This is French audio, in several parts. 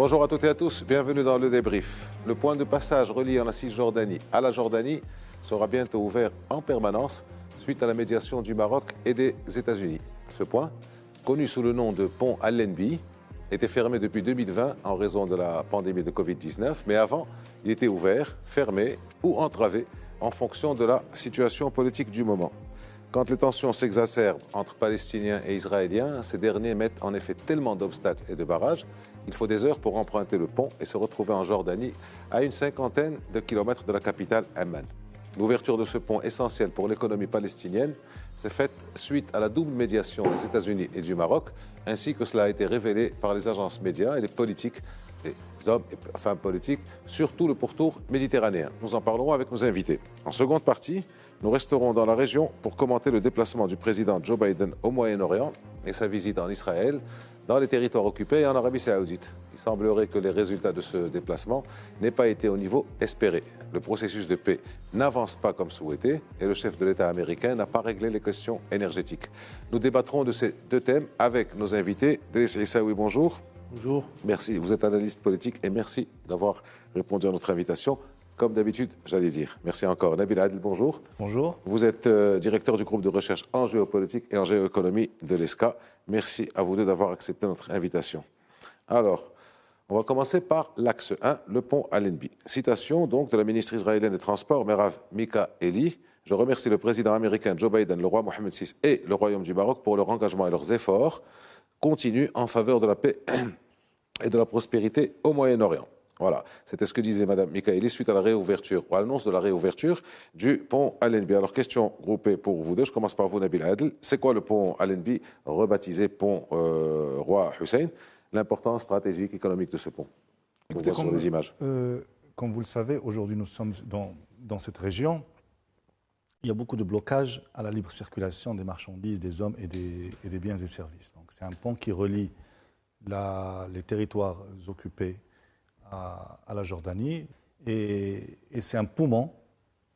Bonjour à toutes et à tous, bienvenue dans le débrief. Le point de passage reliant la Cisjordanie à la Jordanie sera bientôt ouvert en permanence suite à la médiation du Maroc et des États-Unis. Ce point, connu sous le nom de pont Allenby, était fermé depuis 2020 en raison de la pandémie de Covid-19, mais avant, il était ouvert, fermé ou entravé en fonction de la situation politique du moment. Quand les tensions s'exacerbent entre Palestiniens et Israéliens, ces derniers mettent en effet tellement d'obstacles et de barrages qu'il faut des heures pour emprunter le pont et se retrouver en Jordanie, à une cinquantaine de kilomètres de la capitale Amman. L'ouverture de ce pont essentiel pour l'économie palestinienne s'est faite suite à la double médiation des États-Unis et du Maroc, ainsi que cela a été révélé par les agences médias et les politiques, les hommes et femmes politiques, surtout le pourtour méditerranéen. Nous en parlerons avec nos invités. En seconde partie, nous resterons dans la région pour commenter le déplacement du président Joe Biden au Moyen-Orient et sa visite en Israël, dans les territoires occupés et en Arabie Saoudite. Il semblerait que les résultats de ce déplacement n'aient pas été au niveau espéré. Le processus de paix n'avance pas comme souhaité et le chef de l'État américain n'a pas réglé les questions énergétiques. Nous débattrons de ces deux thèmes avec nos invités. Délice Issaoui, bonjour. Bonjour. Merci, vous êtes analyste politique et merci d'avoir répondu à notre invitation. Comme d'habitude, j'allais dire. Merci encore. Nabil Adel, bonjour. Bonjour. Vous êtes directeur du groupe de recherche en géopolitique et en géoéconomie de l'ESCA. Merci à vous deux d'avoir accepté notre invitation. Alors, on va commencer par l'axe 1, le pont Allenby. Citation donc de la ministre israélienne des Transports, Merav Mikaeli. Je remercie le président américain Joe Biden, le roi Mohammed VI et le Royaume du Maroc pour leur engagement et leurs efforts continus en faveur de la paix et de la prospérité au Moyen-Orient. Voilà, c'était ce que disait Mme Mikaeli suite à la réouverture, ou à l'annonce de la réouverture du pont Allenby. Alors, question groupée pour vous deux. Je commence par vous, Nabil Adel. C'est quoi le pont Allenby, rebaptisé pont Roi Hussein? L'importance stratégique, économique de ce pont. Écoutez, on voit sur les images. Comme vous le savez, aujourd'hui, nous sommes dans cette région. Il y a beaucoup de blocages à la libre circulation des marchandises, des hommes et des biens et services. Donc, c'est un pont qui relie les territoires occupés à la Jordanie et c'est un poumon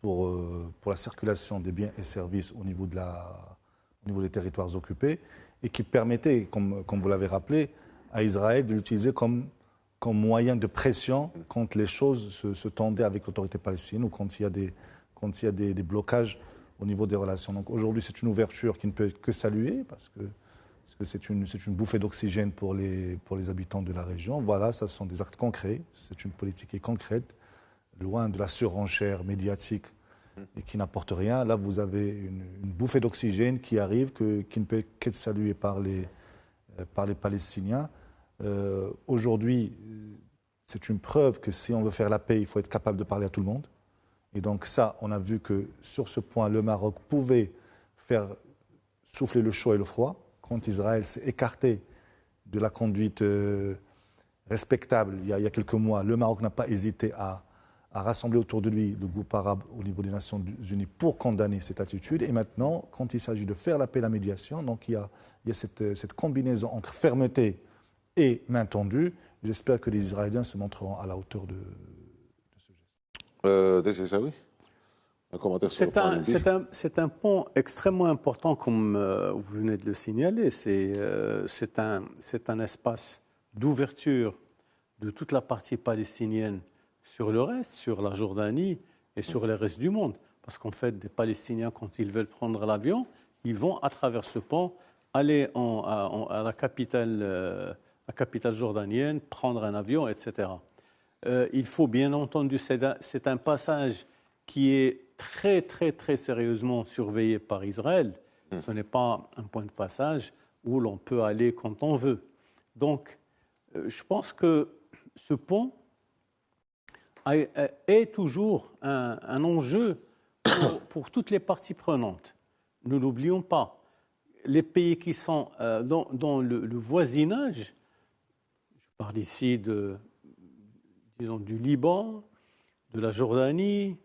pour la circulation des biens et services au niveau des territoires occupés et qui permettait, comme vous l'avez rappelé, à Israël de l'utiliser comme moyen de pression quand les choses se tendaient avec l'autorité palestinienne ou quand il y a des blocages au niveau des relations. Donc aujourd'hui, c'est une ouverture qui ne peut être que saluer parce que c'est une bouffée d'oxygène pour les habitants de la région. Voilà, ce sont des actes concrets, c'est une politique qui est concrète, loin de la surenchère médiatique et qui n'apporte rien. Là, vous avez une bouffée d'oxygène qui arrive, qui ne peut qu'être saluée par les Palestiniens. Aujourd'hui, c'est une preuve que si on veut faire la paix, il faut être capable de parler à tout le monde. Et donc ça, on a vu que sur ce point, le Maroc pouvait faire souffler le chaud et le froid. Quand Israël s'est écarté de la conduite respectable il y a quelques mois, le Maroc n'a pas hésité à rassembler autour de lui le groupe arabe au niveau des Nations Unies pour condamner cette attitude. Et maintenant, quand il s'agit de faire la paix et la médiation, donc il y a cette combinaison entre fermeté et main tendue. J'espère que les Israéliens se montreront à la hauteur de ce geste. Oui. C'est un pont extrêmement important, comme vous venez de le signaler. C'est un espace d'ouverture de toute la partie palestinienne sur le reste, sur la Jordanie et sur le reste du monde. Parce qu'en fait, des Palestiniens, quand ils veulent prendre l'avion, ils vont à travers ce pont aller à la capitale jordanienne, prendre un avion, etc. Il faut bien entendu, c'est un passage qui est très, très, très sérieusement surveillé par Israël. Ce n'est pas un point de passage où l'on peut aller quand on veut. Donc, je pense que ce pont est toujours un enjeu pour toutes les parties prenantes. Ne l'oublions pas. Les pays qui sont dans le voisinage, je parle ici du Liban, de la Jordanie,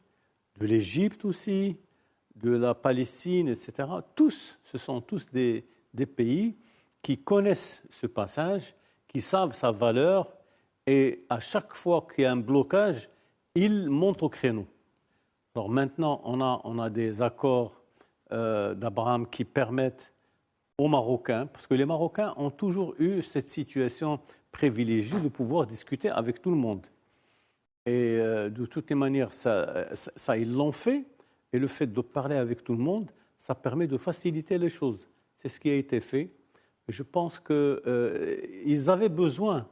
de l'Égypte aussi, de la Palestine, etc. Ce sont tous des pays qui connaissent ce passage, qui savent sa valeur, et à chaque fois qu'il y a un blocage, ils montent au créneau. Alors maintenant, on a des accords d'Abraham qui permettent aux Marocains, parce que les Marocains ont toujours eu cette situation privilégie de pouvoir discuter avec tout le monde. Et de toutes les manières, ça ils l'ont fait. Et le fait de parler avec tout le monde, ça permet de faciliter les choses. C'est ce qui a été fait. Et je pense qu'ils avaient besoin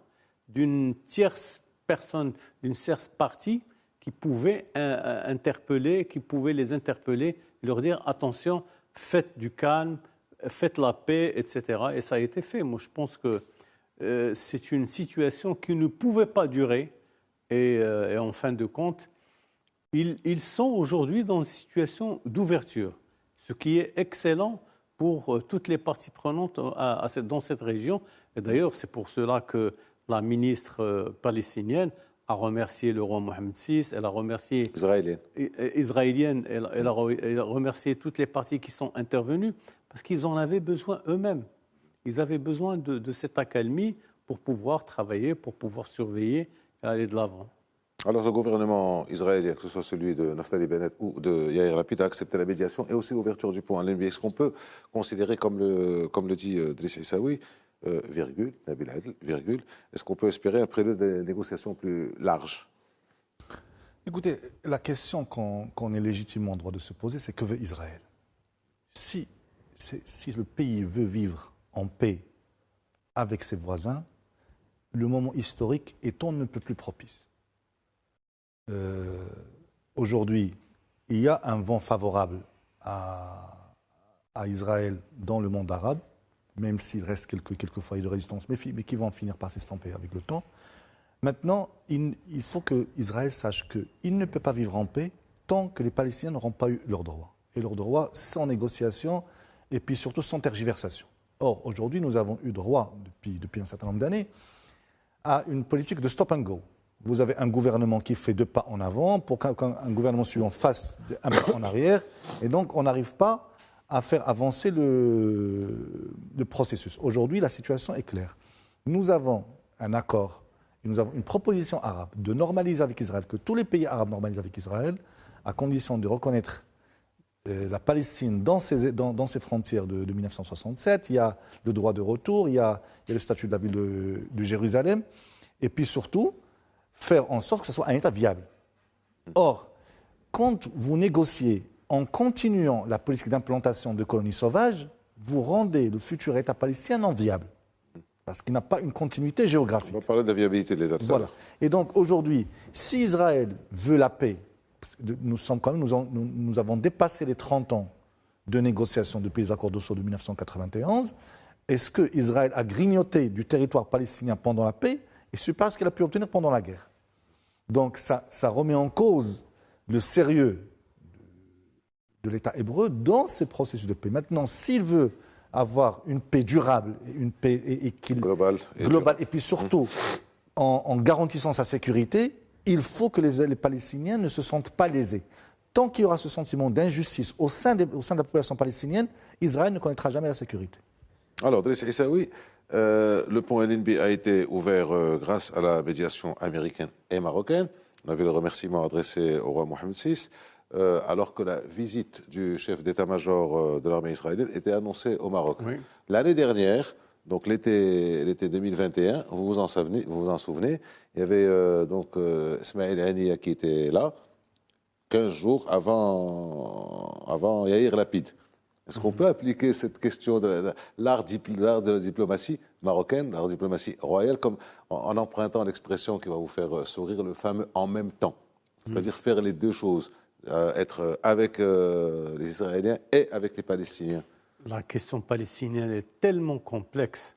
d'une tierce personne, d'une tierce partie qui pouvait interpeller, qui pouvait les interpeller, et leur dire attention, faites du calme, faites la paix, etc. Et ça a été fait. Moi, je pense que c'est une situation qui ne pouvait pas durer. Et en fin de compte, ils sont aujourd'hui dans une situation d'ouverture, ce qui est excellent pour toutes les parties prenantes dans cette région. Et d'ailleurs, c'est pour cela que la ministre palestinienne a remercié le roi Mohammed VI, elle a remercié israélienne, elle a remercié toutes les parties qui sont intervenues, parce qu'ils en avaient besoin eux-mêmes. Ils avaient besoin de cette accalmie pour pouvoir travailler, pour pouvoir surveiller et aller de l'avant. Alors le gouvernement israélien, que ce soit celui de Naftali Bennett ou de Yair Lapid, a accepté la médiation et aussi l'ouverture du pont à l'ennemi. Est-ce qu'on peut considérer, comme le dit Driss Issaoui, Nabil Adel, est-ce qu'on peut espérer un prélude de négociations plus larges? Écoutez, la question qu'on est légitimement en droit de se poser, c'est que veut Israël? Si le pays veut vivre en paix avec ses voisins, le moment historique est on ne peut plus propice. Aujourd'hui, il y a un vent favorable à Israël dans le monde arabe, même s'il reste quelques foyers de résistance, mais qui vont finir par s'estomper avec le temps. Maintenant, il faut que Israël sache qu'il ne peut pas vivre en paix tant que les Palestiniens n'auront pas eu leurs droits. Et leurs droits sans négociation et puis surtout sans tergiversation. Or, aujourd'hui, nous avons eu droit, depuis un certain nombre d'années, à une politique de stop and go. Vous avez un gouvernement qui fait 2 pas en avant pour qu'un gouvernement suivant fasse un pas en arrière. Et donc, on n'arrive pas à faire avancer le processus. Aujourd'hui, la situation est claire. Nous avons un accord, nous avons une proposition arabe de normaliser avec Israël, que tous les pays arabes normalisent avec Israël, à condition de reconnaître la Palestine dans ses frontières de 1967. Il y a le droit de retour, il y a le statut de la ville de Jérusalem. Et puis surtout, faire en sorte que ce soit un État viable. Or, quand vous négociez en continuant la politique d'implantation de colonies sauvages, vous rendez le futur État palestinien non viable, parce qu'il n'a pas une continuité géographique. On va parler de la viabilité de l'État. Voilà. Et donc aujourd'hui, si Israël veut la paix, nous avons dépassé les 30 ans de négociations depuis les accords d'Oslo de 1991, est-ce que Israël a grignoté du territoire palestinien pendant la paix et c'est pas ce qu'elle a pu obtenir pendant la guerre? Donc ça remet en cause le sérieux de l'État hébreu dans ces processus de paix. Maintenant, s'il veut avoir une paix durable, une paix globale, et puis surtout en garantissant sa sécurité, il faut que les Palestiniens ne se sentent pas lésés. Tant qu'il y aura ce sentiment d'injustice au sein de la population palestinienne, Israël ne connaîtra jamais la sécurité. Alors, Driss Issaoui, le pont LNB a été ouvert grâce à la médiation américaine et marocaine. On avait le remerciement adressé au roi Mohammed VI, alors que la visite du chef d'état-major de l'armée israélienne était annoncée au Maroc. Oui. L'année dernière, donc l'été 2021, vous vous en souvenez, il y avait donc Ismaël Haniyeh qui était là, 15 jours avant Yair Lapid. Est-ce qu'on peut appliquer cette question de l'art de la diplomatie marocaine, l'art de la diplomatie royale, comme en empruntant l'expression qui va vous faire sourire, le fameux « en même temps », c'est-à-dire faire les deux choses, être avec les Israéliens et avec les Palestiniens? La question palestinienne est tellement complexe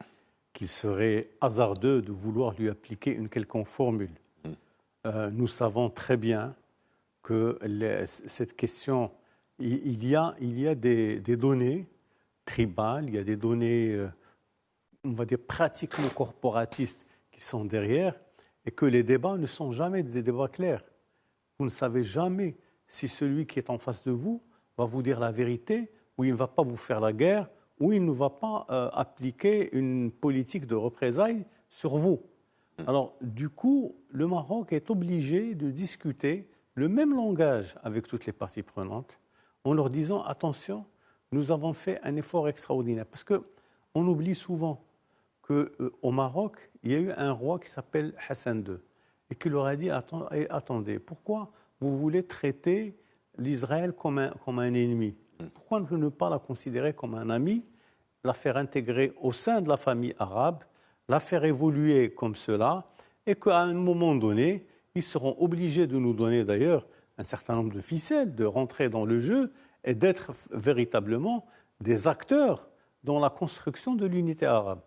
qu'il serait hasardeux de vouloir lui appliquer une quelconque formule. Nous savons très bien que cette question... Il y a des données tribales, il y a des données, on va dire, pratiquement corporatistes qui sont derrière, et que les débats ne sont jamais des débats clairs. Vous ne savez jamais si celui qui est en face de vous va vous dire la vérité, ou il ne va pas vous faire la guerre, ou il ne va pas appliquer une politique de représailles sur vous. Alors, du coup, le Maroc est obligé de discuter le même langage avec toutes les parties prenantes, en leur disant, attention, nous avons fait un effort extraordinaire. Parce qu'on oublie souvent qu'au Maroc, il y a eu un roi qui s'appelle Hassan II et qui leur a dit attendez, pourquoi vous voulez traiter l'Israël comme un ennemi? Pourquoi ne pas la considérer comme un ami, la faire intégrer au sein de la famille arabe, la faire évoluer comme cela, et qu'à un moment donné, ils seront obligés de nous donner d'ailleurs un certain nombre de ficelles, de rentrer dans le jeu et d'être véritablement des acteurs dans la construction de l'unité arabe.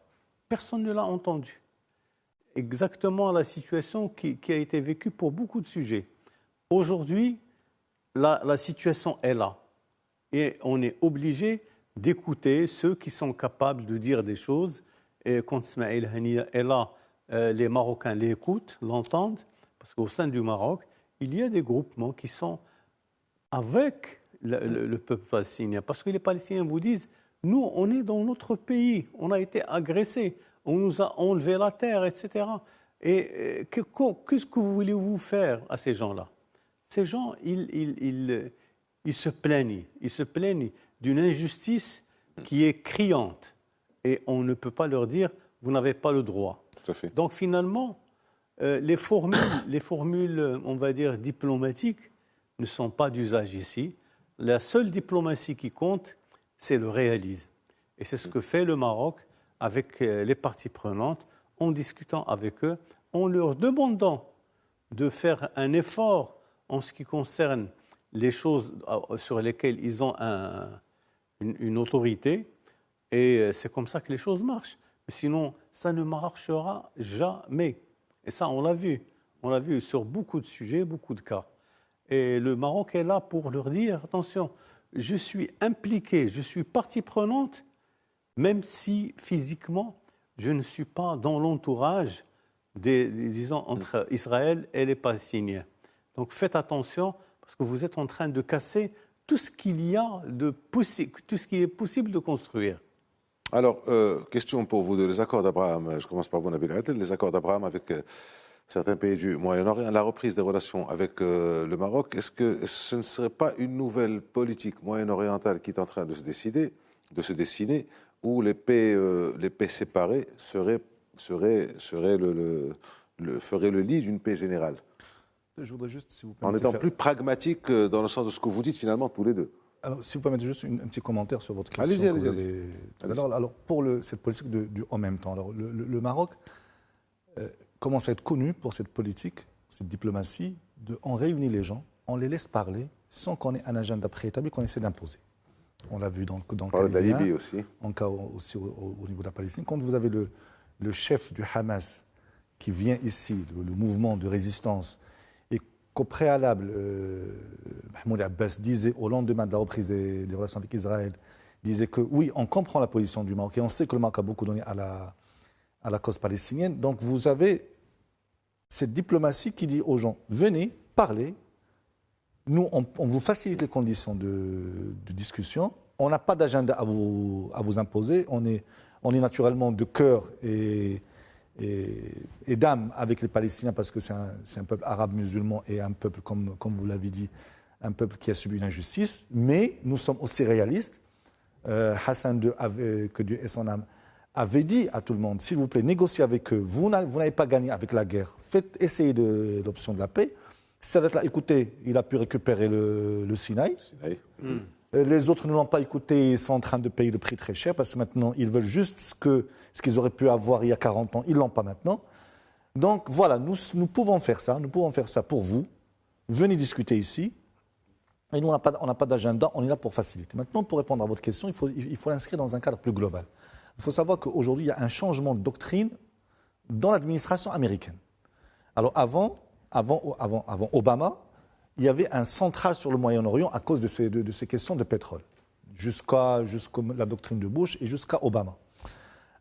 Personne ne l'a entendu. Exactement la situation qui a été vécue pour beaucoup de sujets. Aujourd'hui, la situation est là. Et on est obligé d'écouter ceux qui sont capables de dire des choses. Et quand Ismaël Haniyeh est là, les Marocains l'écoutent, l'entendent, parce qu'au sein du Maroc, il y a des groupements qui sont avec le peuple palestinien. Parce que les Palestiniens vous disent, nous, on est dans notre pays, on a été agressés, on nous a enlevé la terre, etc. Et qu'est-ce que vous voulez-vous faire à ces gens-là? Ces gens, ils se plaignent d'une injustice qui est criante. Et on ne peut pas leur dire, vous n'avez pas le droit. Tout à fait. Donc finalement, les formules, on va dire, diplomatiques ne sont pas d'usage ici. La seule diplomatie qui compte, c'est le réalisme. Et c'est ce que fait le Maroc avec les parties prenantes, en discutant avec eux, en leur demandant de faire un effort en ce qui concerne les choses sur lesquelles ils ont une autorité. Et c'est comme ça que les choses marchent. Sinon, ça ne marchera jamais. Et ça, on l'a vu. On l'a vu sur beaucoup de sujets, beaucoup de cas. Et le Maroc est là pour leur dire, attention, je suis impliqué, je suis partie prenante, même si physiquement, je ne suis pas dans l'entourage, disons, entre Israël et les Palestiniens. Donc faites attention, parce que vous êtes en train de casser tout ce qu'il y a tout ce qui est possible de construire. Alors, question pour vous, les accords d'Abraham. Je commence par vous, Nabil Adel. Les accords d'Abraham avec certains pays du Moyen-Orient, la reprise des relations avec le Maroc, est-ce que ce ne serait pas une nouvelle politique moyen-orientale qui est en train de se dessiner, où les pays séparés feraient le lit d'une paix générale? Je voudrais juste, si vous en étant plus pragmatique dans le sens de ce que vous dites finalement tous les deux. Alors, si vous permettez juste un petit commentaire sur votre question. Allez-y. Alors, pour cette politique du en même temps, alors, le Maroc commence à être connu pour cette politique, cette diplomatie, on réunit les gens, on les laisse parler, sans qu'on ait un agenda préétabli qu'on essaie d'imposer. On l'a vu dans le cas de la Libye aussi. En cas aussi au niveau de la Palestine. Quand vous avez le chef du Hamas qui vient ici, le mouvement de résistance, et qu'au préalable, Mahmoud Abbas disait au lendemain de la reprise des relations avec Israël, disait que oui, on comprend la position du Maroc et on sait que le Maroc a beaucoup donné à la cause palestinienne. Donc vous avez cette diplomatie qui dit aux gens, venez, parlez, nous on vous facilite les conditions de discussion, on n'a pas d'agenda à vous imposer, on est naturellement de cœur et d'âme avec les Palestiniens parce que c'est un peuple arabe musulman et un peuple, comme vous l'avez dit, un peuple qui a subi une injustice, mais nous sommes aussi réalistes. Hassan II, que Dieu ait son âme, avait dit à tout le monde, s'il vous plaît, négociez avec eux, vous n'avez pas gagné avec la guerre, essayez l'option de la paix. Ça va être là, écoutez, il a pu récupérer le Sinaï. Les autres ne l'ont pas écouté, ils sont en train de payer le prix très cher parce que maintenant, ils veulent juste ce qu'ils auraient pu avoir il y a 40 ans, ils ne l'ont pas maintenant. Donc voilà, nous pouvons faire ça pour vous. Venez discuter ici. Et nous, on n'a pas d'agenda, on est là pour faciliter. Maintenant, pour répondre à votre question, il faut l'inscrire dans un cadre plus global. Il faut savoir qu'aujourd'hui, il y a un changement de doctrine dans l'administration américaine. Alors avant Obama, il y avait un central sur le Moyen-Orient à cause de ces questions de pétrole, jusqu'à la doctrine de Bush et jusqu'à Obama.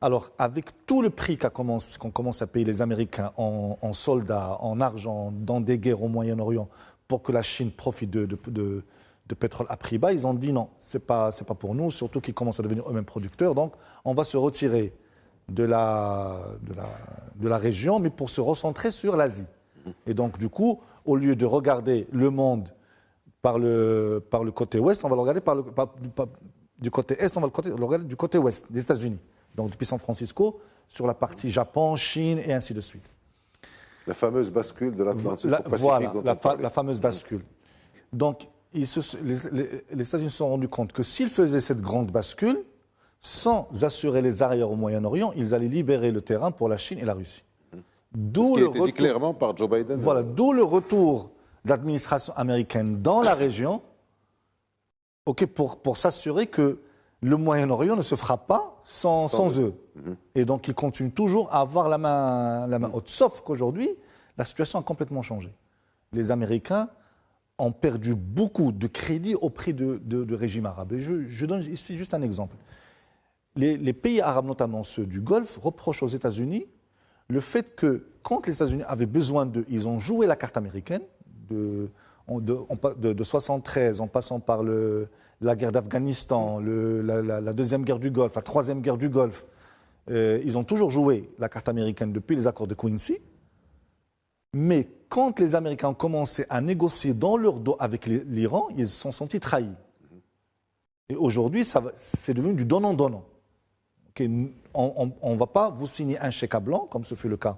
Alors, avec tout le prix qu'on commence à payer les Américains en soldats, en argent, dans des guerres au Moyen-Orient, pour que la Chine profite de pétrole à prix bas, ils ont dit non, c'est pas pour nous, surtout qu'ils commencent à devenir eux-mêmes producteurs. Donc, on va se retirer de la région, mais pour se recentrer sur l'Asie. Et donc, du coup, au lieu de regarder le monde par le côté ouest, on va le regarder du côté est, on va le regarder du côté ouest des États-Unis. Donc, depuis San Francisco, sur la partie Japon, Chine et ainsi de suite. La fameuse bascule de l'Atlantique au Pacifique. Voilà, dont on parlait. la fameuse bascule. Donc, les États-Unis se sont rendus compte que s'ils faisaient cette grande bascule, sans assurer les arrières au Moyen-Orient, ils allaient libérer le terrain pour la Chine et la Russie. Ce qui a été dit clairement par Joe Biden. Voilà, d'où le retour de l'administration américaine dans la région, pour s'assurer que le Moyen-Orient ne se fera pas sans eux. Et donc, ils continuent toujours à avoir la main haute. Sauf qu'aujourd'hui, la situation a complètement changé. Les Américains ont perdu beaucoup de crédit auprès de régimes arabes. Et je donne ici juste un exemple. Les pays arabes, notamment ceux du Golfe, reprochent aux États-Unis le fait que, quand les États-Unis avaient besoin d'eux, ils ont joué la carte américaine, de 1973, en passant par la guerre d'Afghanistan, la deuxième guerre du Golfe, la troisième guerre du Golfe. Ils ont toujours joué la carte américaine depuis les accords de Quincy. Mais quand les Américains ont commencé à négocier dans leur dos avec l'Iran, ils se sont sentis trahis. Et aujourd'hui, c'est devenu du donnant-donnant. On ne va pas vous signer un chèque à blanc, comme ce fut le cas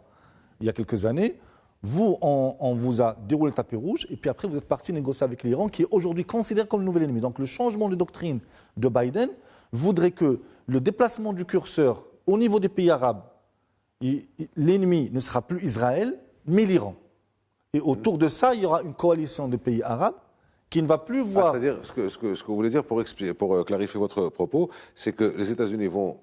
il y a quelques années. Vous, on vous a déroulé le tapis rouge, et puis après, vous êtes parti négocier avec l'Iran, qui est aujourd'hui considéré comme le nouvel ennemi. Donc, le changement de doctrine de Biden voudrait que le déplacement du curseur au niveau des pays arabes, l'ennemi ne sera plus Israël, mais l'Iran. Et autour de ça, il y aura une coalition de pays arabes qui ne va plus voir... C'est-à-dire, ce que vous voulez dire, pour clarifier votre propos, c'est que les États-Unis vont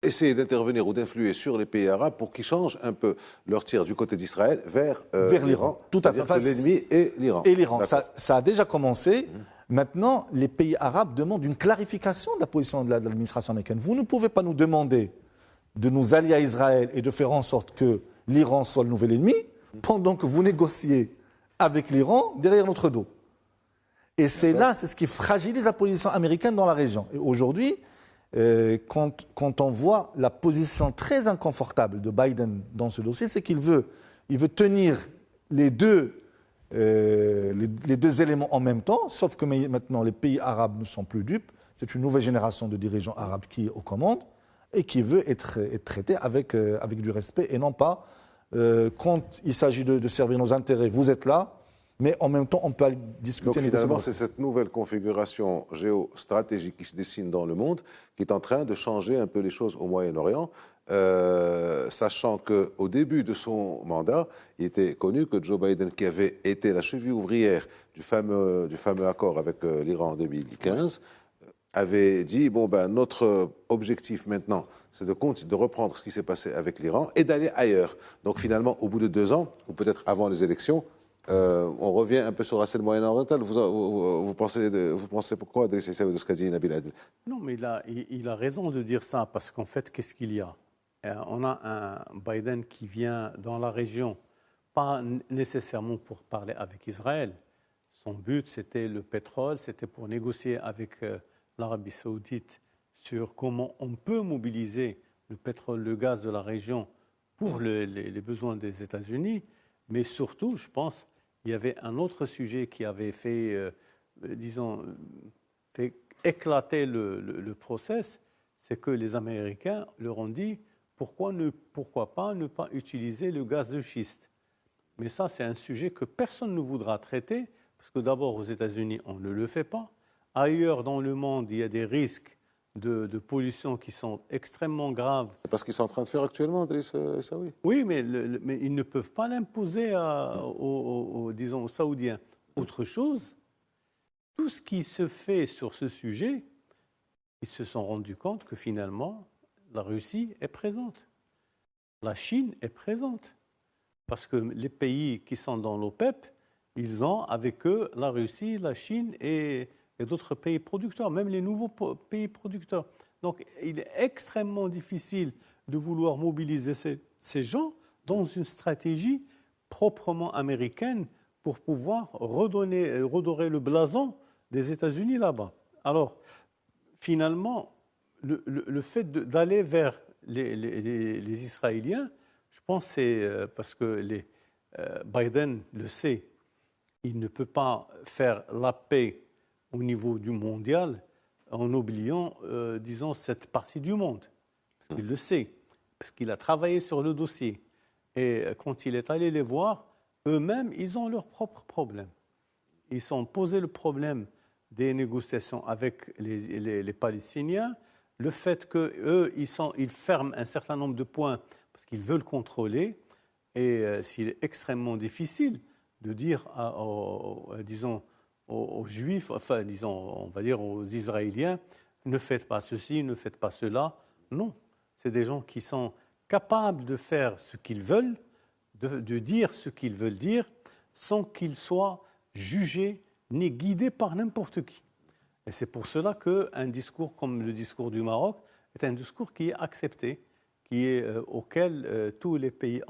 essayer d'intervenir ou d'influer sur les pays arabes pour qu'ils changent un peu leur tir du côté d'Israël vers l'Iran. Tout à fait. L'ennemi est l'Iran. Et l'Iran. Ça a déjà commencé. Maintenant, les pays arabes demandent une clarification de la position de l'administration américaine. Vous ne pouvez pas nous demander de nous allier à Israël et de faire en sorte que l'Iran soit le nouvel ennemi pendant que vous négociez avec l'Iran derrière notre dos. Et c'est ce qui fragilise la position américaine dans la région. Et aujourd'hui, quand on voit la position très inconfortable de Biden dans ce dossier, c'est qu'il veut tenir les deux éléments en même temps, sauf que maintenant les pays arabes ne sont plus dupes. C'est une nouvelle génération de dirigeants arabes qui est aux commandes et qui veut être traité avec du respect et non pas quand il s'agit de servir nos intérêts, vous êtes là, mais en même temps on peut aller discuter. Donc finalement, c'est cette nouvelle configuration géostratégique qui se dessine dans le monde qui est en train de changer un peu les choses au Moyen-Orient, sachant qu'au début de son mandat, il était connu que Joe Biden, qui avait été la cheville ouvrière du fameux accord avec l'Iran en 2015, avait dit, notre objectif maintenant, c'est de reprendre ce qui s'est passé avec l'Iran et d'aller ailleurs. Donc finalement, au bout de 2 ans, ou peut-être avant les élections, on revient un peu sur la scène moyen-orientale. Vous pensez pourquoi de ce qu'a dit Nabil Adel? Non, mais il a raison de dire ça, parce qu'en fait, qu'est-ce qu'il y a? On a un Biden qui vient dans la région, pas nécessairement pour parler avec Israël. Son but, c'était le pétrole, c'était pour négocier avec l'Arabie saoudite sur comment on peut mobiliser le pétrole, le gaz de la région pour les besoins des États-Unis. Mais surtout, je pense, il y avait un autre sujet qui avait fait, fait éclater le process, c'est que les Américains leur ont dit pourquoi pas ne pas utiliser le gaz de schiste. Mais ça, c'est un sujet que personne ne voudra traiter, parce que d'abord, aux États-Unis, on ne le fait pas. Ailleurs dans le monde, il y a des risques de pollution qui sont extrêmement graves. C'est parce qu'ils sont en train de faire actuellement, Driss Essaoui. Oui, mais ils ne peuvent pas l'imposer aux Saoudiens. Autre chose, tout ce qui se fait sur ce sujet, ils se sont rendus compte que finalement, la Russie est présente. La Chine est présente. Parce que les pays qui sont dans l'OPEP, ils ont avec eux la Russie, la Chine et d'autres pays producteurs, même les nouveaux pays producteurs. Donc, il est extrêmement difficile de vouloir mobiliser ces gens dans une stratégie proprement américaine pour pouvoir redorer le blason des États-Unis là-bas. Alors, finalement, le fait d'aller vers les Israéliens, je pense que c'est parce que Biden le sait, il ne peut pas faire la paix au niveau du mondial en oubliant, disons, cette partie du monde. Parce qu'il le sait. parce qu'il a travaillé sur le dossier. Et quand il est allé les voir, eux-mêmes, ils ont leurs propres problèmes. Ils se sont posé le problème des négociations avec les Palestiniens, le fait qu'eux, ils ferment un certain nombre de points parce qu'ils veulent contrôler, et s'il est extrêmement difficile de dire, disons, aux Juifs, enfin, disons, on va dire aux Israéliens, ne faites pas ceci, ne faites pas cela. Non, c'est des gens qui sont capables de faire ce qu'ils veulent, de dire ce qu'ils veulent dire, sans qu'ils soient jugés ni guidés par n'importe qui. Et c'est pour cela qu'un discours comme le discours du Maroc est un discours qui est accepté, auquel tous les pays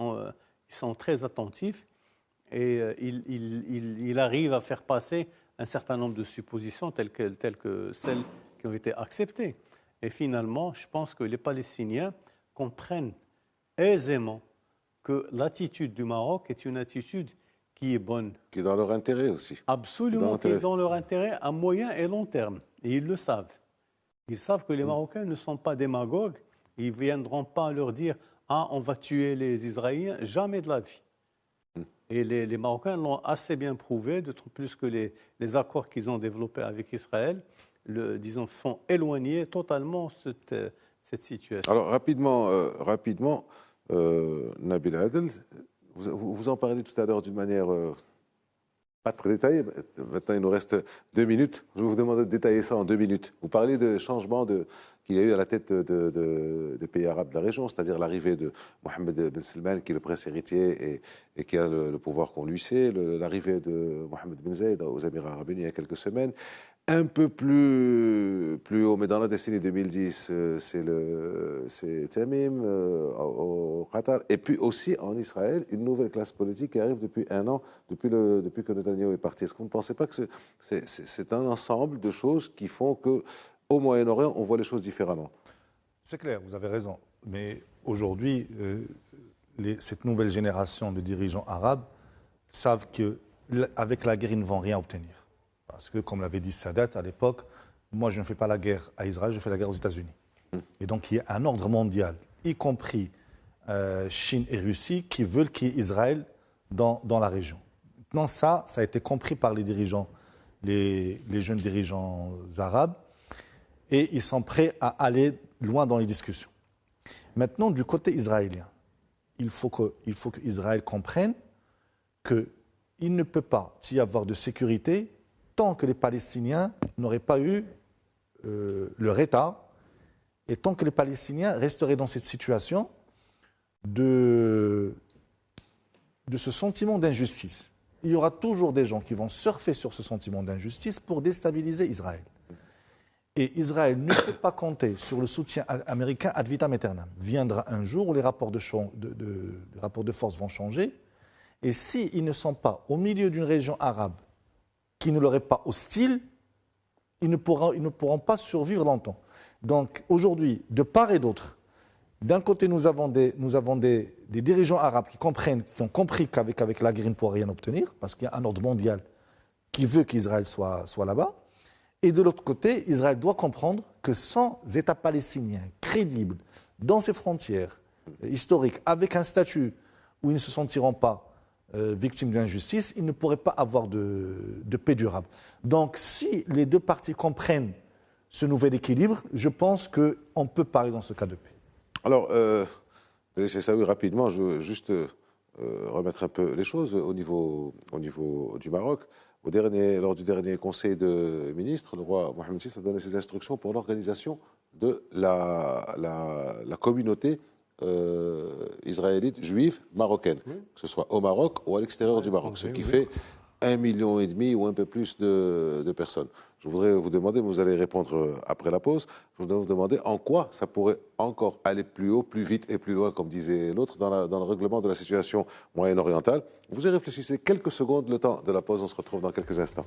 sont très attentifs, et il arrive à faire passer un certain nombre de suppositions telles que celles qui ont été acceptées. Et finalement, je pense que les Palestiniens comprennent aisément que l'attitude du Maroc est une attitude qui est bonne. Qui est dans leur intérêt aussi. Absolument, qui est dans leur intérêt à moyen et long terme. Et ils le savent. Ils savent que les Marocains ne sont pas démagogues. Ils ne viendront pas leur dire « Ah, on va tuer les Israéliens ». Jamais de la vie. Et les Marocains l'ont assez bien prouvé, d'autant plus que les accords qu'ils ont développés avec Israël, disons, font éloigner totalement cette situation. Alors, rapidement, Nabil Adel, vous en parlez tout à l'heure d'une manière pas très détaillée. Maintenant, il nous reste 2 minutes. Je vais vous demander de détailler ça en 2 minutes. Vous parlez de changement qu'il y a eu à la tête des pays arabes de la région, c'est-à-dire l'arrivée de Mohammed Ben Salman, qui est le prince héritier et qui a le pouvoir qu'on lui sait, l'arrivée de Mohammed Ben Zayed aux Émirats arabes unis il y a quelques semaines. Un peu plus haut, mais dans la décennie 2010, c'est Tamim au Qatar. Et puis aussi en Israël, une nouvelle classe politique qui arrive depuis 1 an, depuis que Netanyahu est parti. Est-ce que vous ne pensez pas que c'est un ensemble de choses qui font qu'au Moyen-Orient, on voit les choses différemment? C'est clair, vous avez raison. Mais aujourd'hui, cette nouvelle génération de dirigeants arabes savent qu'avec la guerre, ils ne vont rien obtenir. Parce que, comme l'avait dit Sadat à l'époque, moi je ne fais pas la guerre à Israël, je fais la guerre aux États-Unis. Et donc il y a un ordre mondial, y compris Chine et Russie, qui veulent qu'il y ait Israël dans la région. Maintenant ça a été compris par les dirigeants, les jeunes dirigeants arabes, et ils sont prêts à aller loin dans les discussions. Maintenant, du côté israélien, il faut qu'Israël comprenne qu'il ne peut pas y avoir de sécurité tant que les Palestiniens n'auraient pas eu leur État, et tant que les Palestiniens resteraient dans cette situation de ce sentiment d'injustice. Il y aura toujours des gens qui vont surfer sur ce sentiment d'injustice pour déstabiliser Israël. Et Israël ne peut pas compter sur le soutien américain ad vitam aeternam. Viendra un jour où les rapports de force vont changer, et s'ils ne sont pas au milieu d'une région arabe qui ne leur est pas hostile, ils ne pourront pas survivre longtemps. Donc aujourd'hui, de part et d'autre, d'un côté nous avons des dirigeants arabes qui ont compris qu'avec la guerre, ils ne pourront rien obtenir, parce qu'il y a un ordre mondial qui veut qu'Israël soit là-bas. Et de l'autre côté, Israël doit comprendre que sans État palestinien crédible dans ses frontières historiques, avec un statut où ils ne se sentiront pas victimes d'injustice, ils ne pourraient pas avoir de paix durable. Donc, si les deux parties comprennent ce nouvel équilibre, je pense qu'on peut parler dans ce cas de paix. Alors, c'est ça, oui, rapidement, je veux juste remettre un peu les choses au niveau du Maroc. Lors du dernier conseil de ministres, le roi Mohammed VI a donné ses instructions pour l'organisation de la communauté israélite juive marocaine, que ce soit au Maroc ou à l'extérieur du Maroc, ce qui fait 1,5 million ou un peu plus de personnes. Je voudrais vous demander, mais vous allez répondre après la pause, je voudrais vous demander en quoi ça pourrait encore aller plus haut, plus vite et plus loin, comme disait l'autre, dans le règlement de la situation moyen-orientale. Vous y réfléchissez quelques secondes, le temps de la pause, on se retrouve dans quelques instants.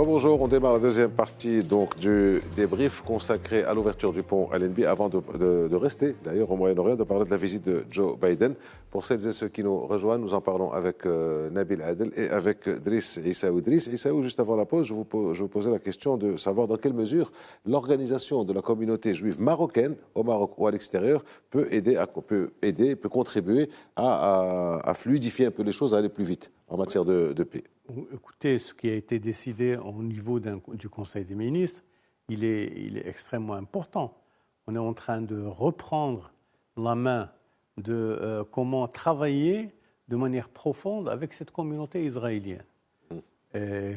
Bonjour, on démarre la deuxième partie donc, du débrief consacré à l'ouverture du pont LNB. Avant de rester d'ailleurs au Moyen-Orient, de parler de la visite de Joe Biden. Pour celles et ceux qui nous rejoignent, nous en parlons avec Nabil Adel et avec Driss Issaou. Driss Issaou, juste avant la pause, je vous posais la question de savoir dans quelle mesure l'organisation de la communauté juive marocaine, au Maroc ou à l'extérieur, peut peut contribuer à fluidifier un peu les choses, à aller plus vite en matière de paix. Écoutez, ce qui a été décidé au niveau du Conseil des ministres, il est extrêmement important. On est en train de reprendre la main de comment travailler de manière profonde avec cette communauté israélienne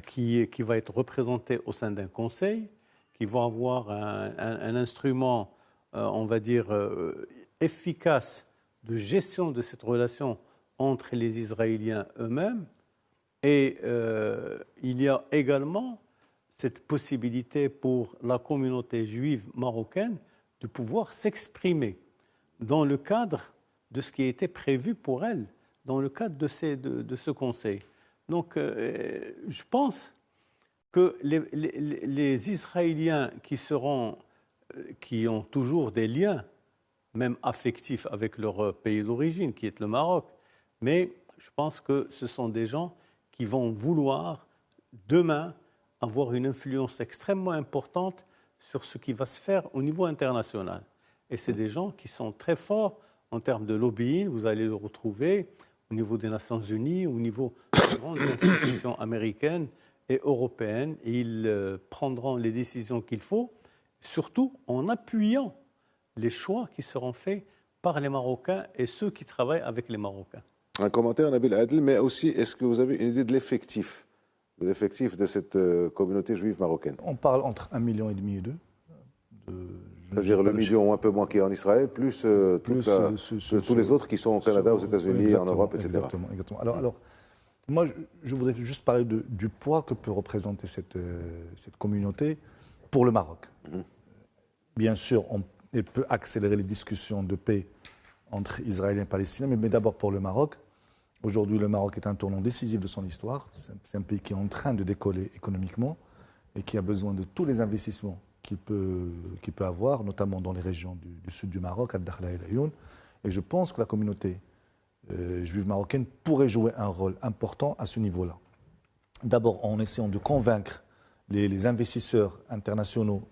qui va être représentée au sein d'un conseil, qui va avoir un instrument, on va dire, efficace de gestion de cette relation entre les Israéliens eux-mêmes. Et il y a également cette possibilité pour la communauté juive marocaine de pouvoir s'exprimer dans le cadre de ce qui a été prévu pour elle, dans le cadre de ce conseil. Donc, je pense que les Israéliens qui ont toujours des liens, même affectifs, avec leur pays d'origine, qui est le Maroc, mais je pense que ce sont des gens qui vont vouloir demain avoir une influence extrêmement importante sur ce qui va se faire au niveau international. Et c'est des gens qui sont très forts en termes de lobbying. Vous allez le retrouver au niveau des Nations Unies, au niveau des grandes institutions américaines et européennes. Et ils prendront les décisions qu'il faut, surtout en appuyant les choix qui seront faits par les Marocains et ceux qui travaillent avec les Marocains. Un commentaire, Nabil Adel, mais aussi, est-ce que vous avez une idée de l'effectif de cette communauté juive marocaine? On parle entre 1,5 million et 2. C'est-à-dire le million, un peu moins qui est en Israël, plus tous les autres qui sont au Canada, aux États-Unis, en Europe, etc. Exactement. Alors, moi, je voudrais juste parler du poids que peut représenter cette communauté pour le Maroc. Bien sûr, elle peut accélérer les discussions de paix entre Israéliens et Palestiniens, mais d'abord pour le Maroc. Aujourd'hui, le Maroc est un tournant décisif de son histoire. C'est un pays qui est en train de décoller économiquement et qui a besoin de tous les investissements qu'il peut avoir, notamment dans les régions du sud du Maroc, Ad-Dakhla et l'Ayoun. Et je pense que la communauté juive marocaine pourrait jouer un rôle important à ce niveau-là. D'abord, en essayant de convaincre les investisseurs internationaux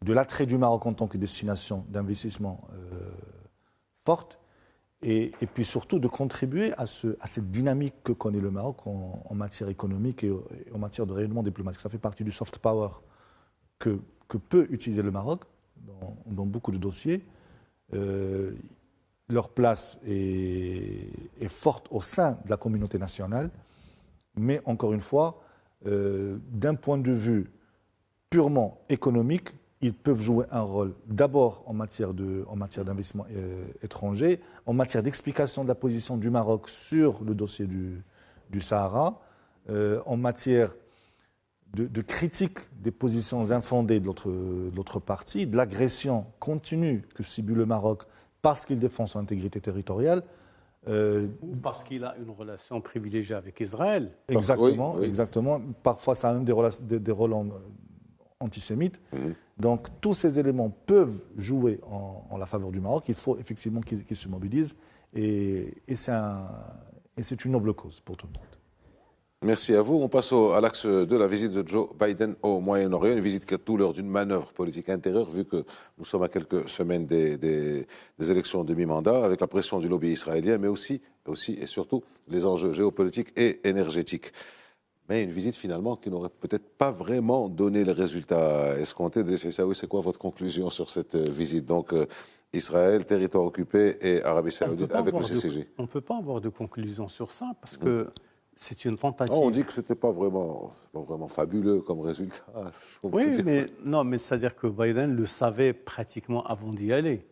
de l'attrait du Maroc en tant que destination d'investissement forte, et puis surtout de contribuer à cette dynamique que connaît le Maroc en matière économique et en matière de rayonnement diplomatique. Ça fait partie du soft power que peut utiliser le Maroc dans beaucoup de dossiers. Leur place est forte au sein de la communauté nationale, mais encore une fois, d'un point de vue purement économique, ils peuvent jouer un rôle d'abord en matière d'investissement étranger, en matière d'explication de la position du Maroc sur le dossier du Sahara, en matière de critique des positions infondées de l'autre partie, de l'agression continue que subit le Maroc parce qu'il défend son intégrité territoriale. Ou parce qu'il a une relation privilégiée avec Israël. Exactement, oui. Exactement. Parfois, ça a même des rôles antisémites. Donc, tous ces éléments peuvent jouer en la faveur du Maroc. Il faut effectivement qu'il se mobilise. Et c'est une noble cause pour tout le monde. Merci à vous. On passe à l'axe de la visite de Joe Biden au Moyen-Orient, une visite qui a tout l'heure d'une manœuvre politique intérieure, vu que nous sommes à quelques semaines des élections de mi-mandat, avec la pression du lobby israélien, mais aussi et surtout les enjeux géopolitiques et énergétiques. Mais une visite finalement qui n'aurait peut-être pas vraiment donné les résultats escomptés. C'est quoi votre conclusion sur cette visite? Donc, Israël, territoire occupé et Arabie Saoudite avec le CCG. On ne peut pas avoir de conclusion sur ça parce que c'est une tentative. Non, on dit que ce n'était pas vraiment fabuleux comme résultat. Oui, mais c'est-à-dire que Biden le savait pratiquement avant d'y aller.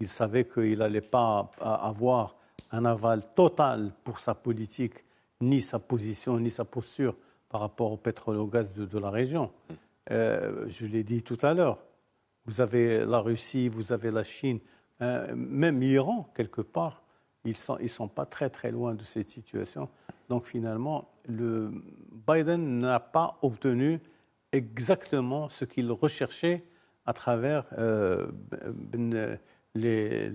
Il savait qu'il n'allait pas avoir un aval total pour sa politique, ni sa position, ni sa posture par rapport au pétrole et au gaz de la région. Je l'ai dit tout à l'heure. Vous avez la Russie, vous avez la Chine, même l'Iran, quelque part. Ils sont pas très, très loin de cette situation. Donc finalement, Biden n'a pas obtenu exactement ce qu'il recherchait à travers les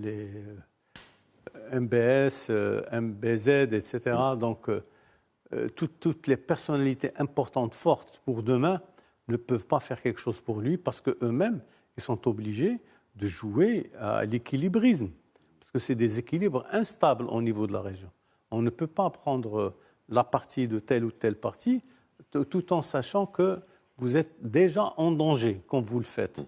MBS, MBZ, etc. Donc toutes les personnalités importantes, fortes pour demain, ne peuvent pas faire quelque chose pour lui parce qu'eux-mêmes, ils sont obligés de jouer à l'équilibrisme. Parce que c'est des équilibres instables au niveau de la région. On ne peut pas prendre la partie de telle ou telle partie tout en sachant que vous êtes déjà en danger quand vous le faites.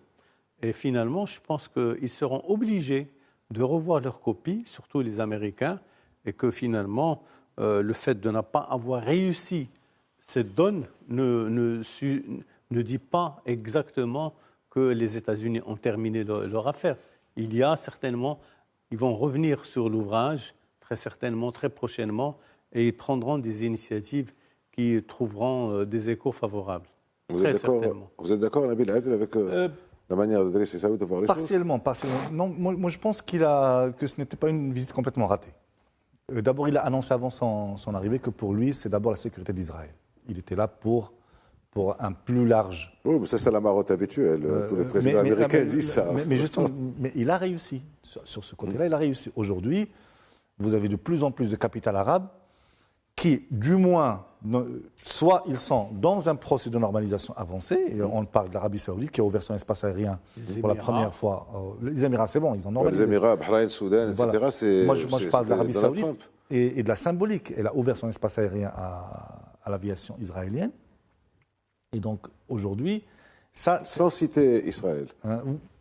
Et finalement, je pense qu'ils seront obligés de revoir leur copie, surtout les Américains, et que finalement, le fait de ne pas avoir réussi cette donne ne dit pas exactement que les États-Unis ont terminé leur affaire. Il y a certainement, ils vont revenir sur l'ouvrage, très certainement, très prochainement, et ils prendront des initiatives qui trouveront des échos favorables. Vous êtes d'accord, Nabil Adel, avec la manière de laisser Saoud de voir les partiellement. Non, moi, je pense que ce n'était pas une visite complètement ratée. D'abord, il a annoncé avant son arrivée que pour lui, c'est d'abord la sécurité d'Israël. Il était là pour un plus large... Oui, mais ça, c'est la marotte habituelle. Tous les présidents américains disent ça. Mais justement, il a réussi. Sur ce côté-là, il a réussi. Aujourd'hui, vous avez de plus en plus de capitales arabes qui, du moins, soit ils sont dans un processus de normalisation avancé, et on parle de l'Arabie Saoudite qui a ouvert son espace aérien pour la première fois. Les Émirats, c'est bon, ils ont normalisé. Les Émirats, Bahreïn, Soudan, etc. Voilà. Moi, je parle de l'Arabie Saoudite et de la symbolique. Elle a ouvert son espace aérien à l'aviation israélienne. Et donc, aujourd'hui, ça... Sans citer Israël.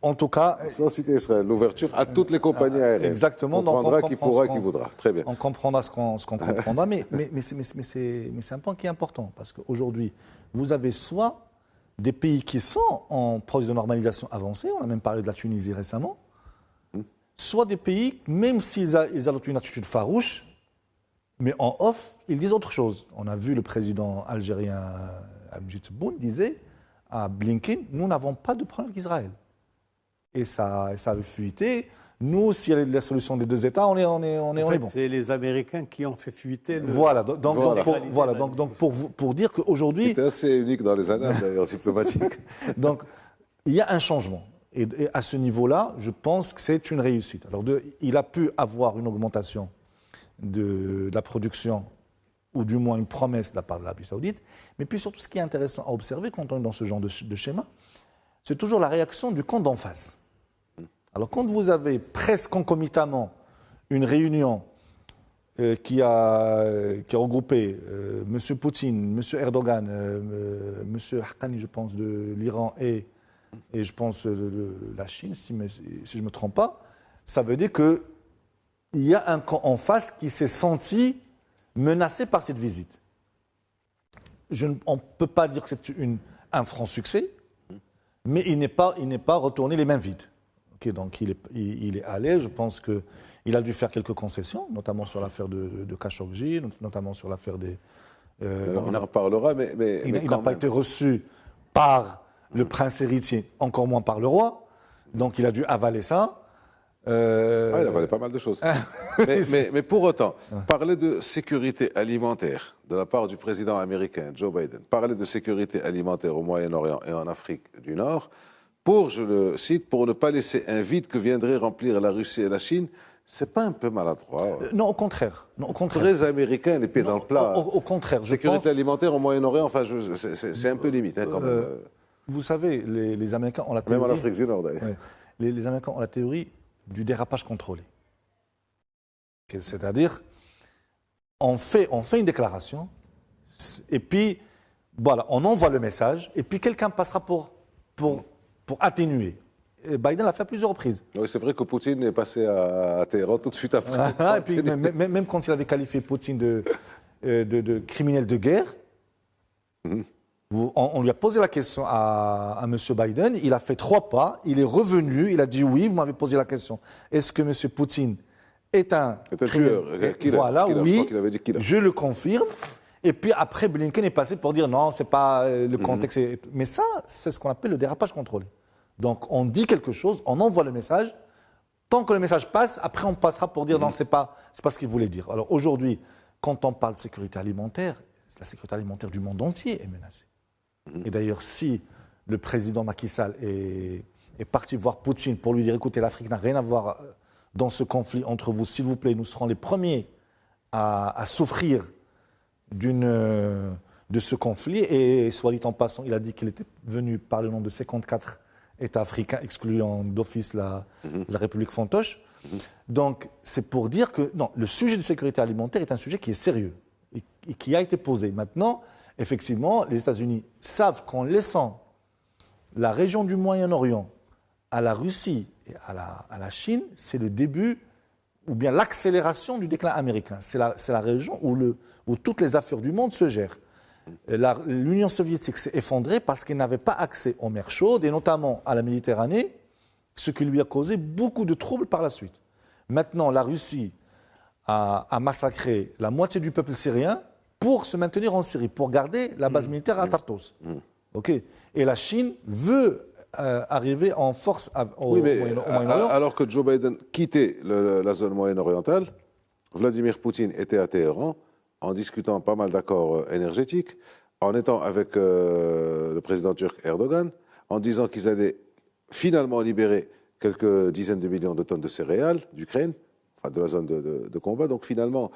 En tout cas... Sans citer Israël. L'ouverture à toutes les compagnies aériennes. Exactement. On prendra qui pourra, qui voudra. Très bien. On comprendra ce qu'on comprendra. mais c'est un point qui est important. Parce qu'aujourd'hui, vous avez soit des pays qui sont en processus de normalisation avancée, on a même parlé de la Tunisie récemment, soit des pays, même s'ils adoptent une attitude farouche, mais en off, ils disent autre chose. On a vu le président algérien Abdel Tebboune disait à Blinken, nous n'avons pas de problème avec Israël. Et ça avait fuité. Nous, s'il y a la solution des deux États, on est bon. C'est les Américains qui ont fait fuiter le... Voilà, donc pour dire qu'aujourd'hui... C'était assez unique dans les annales, d'ailleurs, diplomatiques. Donc, il y a un changement. Et à ce niveau-là, je pense que c'est une réussite. Alors, il a pu avoir une augmentation de la production, ou du moins une promesse de la part de l'Arabie Saoudite. Mais puis surtout, ce qui est intéressant à observer quand on est dans ce genre de schéma, c'est toujours la réaction du camp d'en face. Alors quand vous avez presque concomitamment une réunion qui a regroupé M. Poutine, M. Erdogan, M. Haqqani, je pense, de l'Iran et je pense de la Chine, si je ne me trompe pas, ça veut dire qu'il y a un camp en face qui s'est senti menacé par cette visite. On ne peut pas dire que c'est un franc succès, mais il n'est pas retourné les mains vides. Okay, donc il est allé, je pense qu'il a dû faire quelques concessions, notamment sur l'affaire de Khashoggi, notamment sur l'affaire des... on en reparlera, mais il n'a pas été reçu par le prince héritier, encore moins par le roi, donc il a dû avaler ça. Il avalait pas mal de choses. mais pour autant, parler de sécurité alimentaire de la part du président américain Joe Biden, parler de sécurité alimentaire au Moyen-Orient et en Afrique du Nord, je le cite, pour ne pas laisser un vide que viendraient remplir la Russie et la Chine, c'est pas un peu maladroit? Non, au contraire. Très américain, les pieds dans le plat. Au contraire. Sécurité alimentaire au Moyen-Orient, enfin, c'est un peu limite, quand même. Vous savez, les Américains ont la théorie... Même en Afrique du Nord, d'ailleurs. Ouais, les Américains ont la théorie du dérapage contrôlé. C'est-à-dire, on fait une déclaration, et puis, voilà, on envoie le message, et puis quelqu'un passera pour atténuer. Et Biden l'a fait à plusieurs reprises. Oui, c'est vrai que Poutine est passé à Téhéran tout de suite après. Et puis, même quand il avait qualifié Poutine de criminel de guerre, on lui a posé la question à M. Biden, il a fait 3 pas, il est revenu, il a dit oui, vous m'avez posé la question. Est-ce que M. Poutine est un tueur? Voilà, oui, je je le confirme. Et puis après, Blinken est passé pour dire non, c'est pas le contexte. Mais ça, c'est ce qu'on appelle le dérapage contrôlé. Donc on dit quelque chose, on envoie le message. Tant que le message passe, après on passera pour dire non, c'est pas ce qu'il voulait dire. Alors aujourd'hui, quand on parle de sécurité alimentaire, la sécurité alimentaire du monde entier est menacée. Et d'ailleurs, si le président Macky Sall est parti voir Poutine pour lui dire, écoutez, l'Afrique n'a rien à voir dans ce conflit entre vous, s'il vous plaît, nous serons les premiers à souffrir de ce conflit. Et soit dit en passant, il a dit qu'il était venu par le nom de 54 États africains, excluant d'office la République fantoche. Donc, c'est pour dire que non, le sujet de sécurité alimentaire est un sujet qui est sérieux et qui a été posé. Maintenant, effectivement, les États-Unis savent qu'en laissant la région du Moyen-Orient à la Russie et à la Chine, c'est le début ou bien l'accélération du déclin américain. C'est la région où toutes les affaires du monde se gèrent. L'Union soviétique s'est effondrée parce qu'elle n'avait pas accès aux mers chaudes et notamment à la Méditerranée, ce qui lui a causé beaucoup de troubles par la suite. Maintenant, la Russie a massacré la moitié du peuple syrien pour se maintenir en Syrie, pour garder la base militaire à Tartos. Okay. Et la Chine veut arriver en force au Moyen-Orient. Alors que Joe Biden quittait la zone moyen-orientale, Vladimir Poutine était à Téhéran en discutant pas mal d'accords énergétiques, en étant avec le président turc Erdogan, en disant qu'ils allaient finalement libérer quelques dizaines de millions de tonnes de céréales d'Ukraine, enfin de la zone de combat. Donc finalement,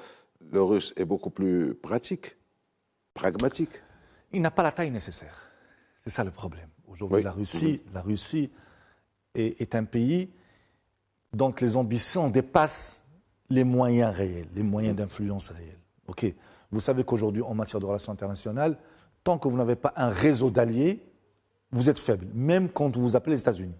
le russe est beaucoup plus pratique, pragmatique. Il n'a pas la taille nécessaire. C'est ça le problème. Aujourd'hui, Oui. la Russie est un pays dont les ambitions dépassent les moyens réels, les moyens d'influence réels. Okay. Vous savez qu'aujourd'hui, en matière de relations internationales, tant que vous n'avez pas un réseau d'alliés, vous êtes faible, même quand vous vous appelez les États-Unis.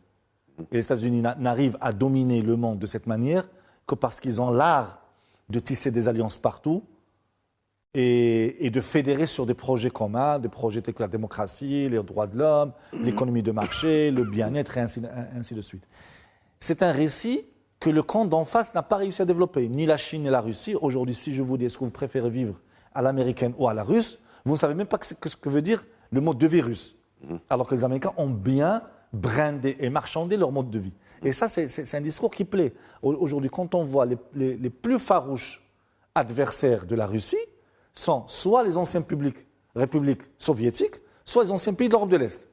Et les États-Unis n'arrivent à dominer le monde de cette manière que parce qu'ils ont l'art de tisser des alliances partout et de fédérer sur des projets communs, des projets tels que la démocratie, les droits de l'homme, l'économie de marché, le bien-être et ainsi de suite. C'est un récit que le camp d'en face n'a pas réussi à développer, ni la Chine ni la Russie. Aujourd'hui, si je vous dis est-ce que vous préférez vivre à l'américaine ou à la russe, vous ne savez même pas ce que veut dire le mode de vie russe. Alors que les Américains ont bien brindé et marchandé leur mode de vie. Et ça, c'est un discours qui plaît. Aujourd'hui, quand on voit les plus farouches adversaires de la Russie, sont soit les anciennes républiques soviétiques, soit les anciens pays de l'Europe de l'Est.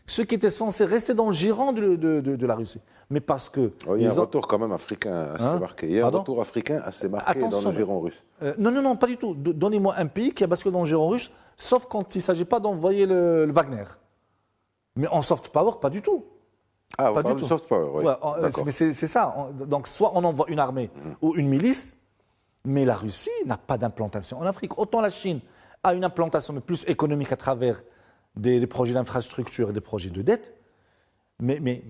Ceux qui étaient censés rester dans le giron de la Russie. Mais parce que... Il y a un retour quand même africain assez marqué. Il y a un retour africain assez marqué dans le giron russe. Non, pas du tout. Donnez-moi un pays qui a basculé dans le giron russe, sauf quand il ne s'agit pas d'envoyer le Wagner. Mais en soft power, pas du tout. Ah, pas du tout. Soft power, oui. Ouais, mais c'est ça. Donc, soit on envoie une armée ou une milice, mais la Russie n'a pas d'implantation en Afrique. Autant la Chine a une implantation, mais plus économique à travers des projets d'infrastructure et des projets de dette, mais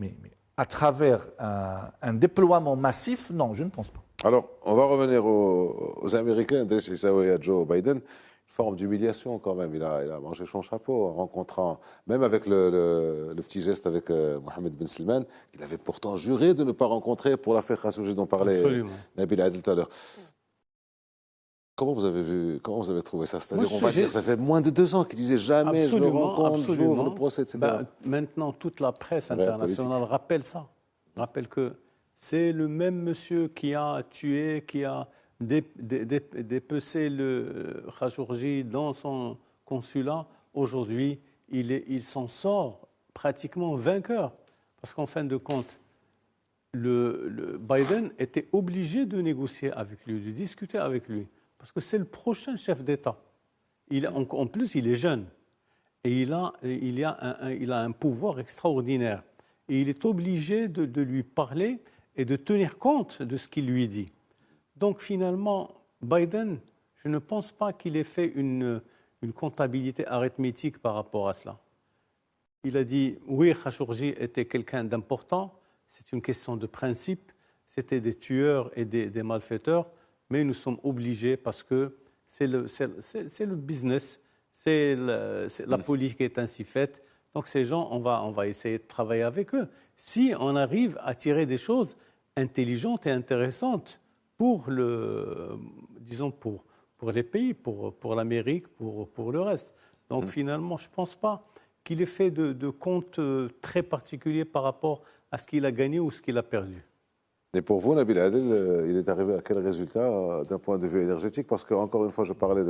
à travers un déploiement massif, non, je ne pense pas. Alors, on va revenir aux Américains, à Joe Biden. Une forme d'humiliation quand même. Il a mangé son chapeau en rencontrant, même avec le petit geste avec Mohammed Ben Salman, il avait pourtant juré de ne pas rencontrer pour l'affaire Khashoggi dont parlait Nabil Adel tout à l'heure. Comment vous avez trouvé ça? C'est-à-dire, on va dire, ça fait moins de 2 ans qu'il disait jamais je le rencontre, j'ouvre le procès, etc. Maintenant, toute la presse internationale rappelle ça. Rappelle que c'est le même monsieur qui a tué, qui a dépecé le Khashoggi dans son consulat. Aujourd'hui, il s'en sort pratiquement vainqueur. Parce qu'en fin de compte, le Biden était obligé de négocier avec lui, de discuter avec lui. Parce que c'est le prochain chef d'État. En plus, il est jeune. Et il a un pouvoir extraordinaire. Et il est obligé de lui parler et de tenir compte de ce qu'il lui dit. Donc finalement, Biden, je ne pense pas qu'il ait fait une comptabilité arithmétique par rapport à cela. Il a dit, oui, Khashoggi était quelqu'un d'important, c'est une question de principe, c'était des tueurs et des malfaiteurs, mais nous sommes obligés parce que c'est le business, c'est la politique est ainsi faite. Donc ces gens, on va essayer de travailler avec eux. Si on arrive à tirer des choses intelligentes et intéressantes pour les pays, pour l'Amérique, pour le reste. Donc finalement, je ne pense pas qu'il ait fait de compte très particulier par rapport à ce qu'il a gagné ou ce qu'il a perdu. Et pour vous, Nabil Adel, il est arrivé à quel résultat d'un point de vue énergétique? Parce qu'encore une fois, je parlais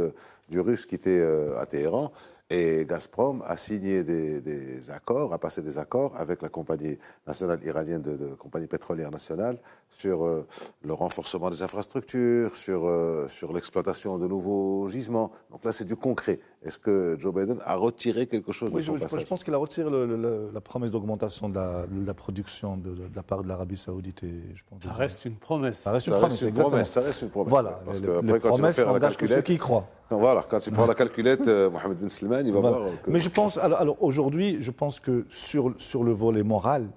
du Russe qui était à Téhéran et Gazprom a signé des accords, a passé des accords avec la compagnie nationale iranienne de compagnie pétrolière nationale sur le renforcement des infrastructures, sur l'exploitation de nouveaux gisements. Donc là, c'est du concret. Est-ce que Joe Biden a retiré quelque chose de son passage? Je pense qu'il a retiré la promesse d'augmentation de la production de la part de l'Arabie Saoudite. Et je pense Ça reste une promesse. Ça reste une promesse, exactement. Ça reste une promesse. Voilà, Parce que les promesses n'engagent que ceux qui y croient. Voilà, quand il prend la calculette, Mohamed Ben Salman, il va voir que... Mais je pense, alors aujourd'hui, je pense que sur le volet moral,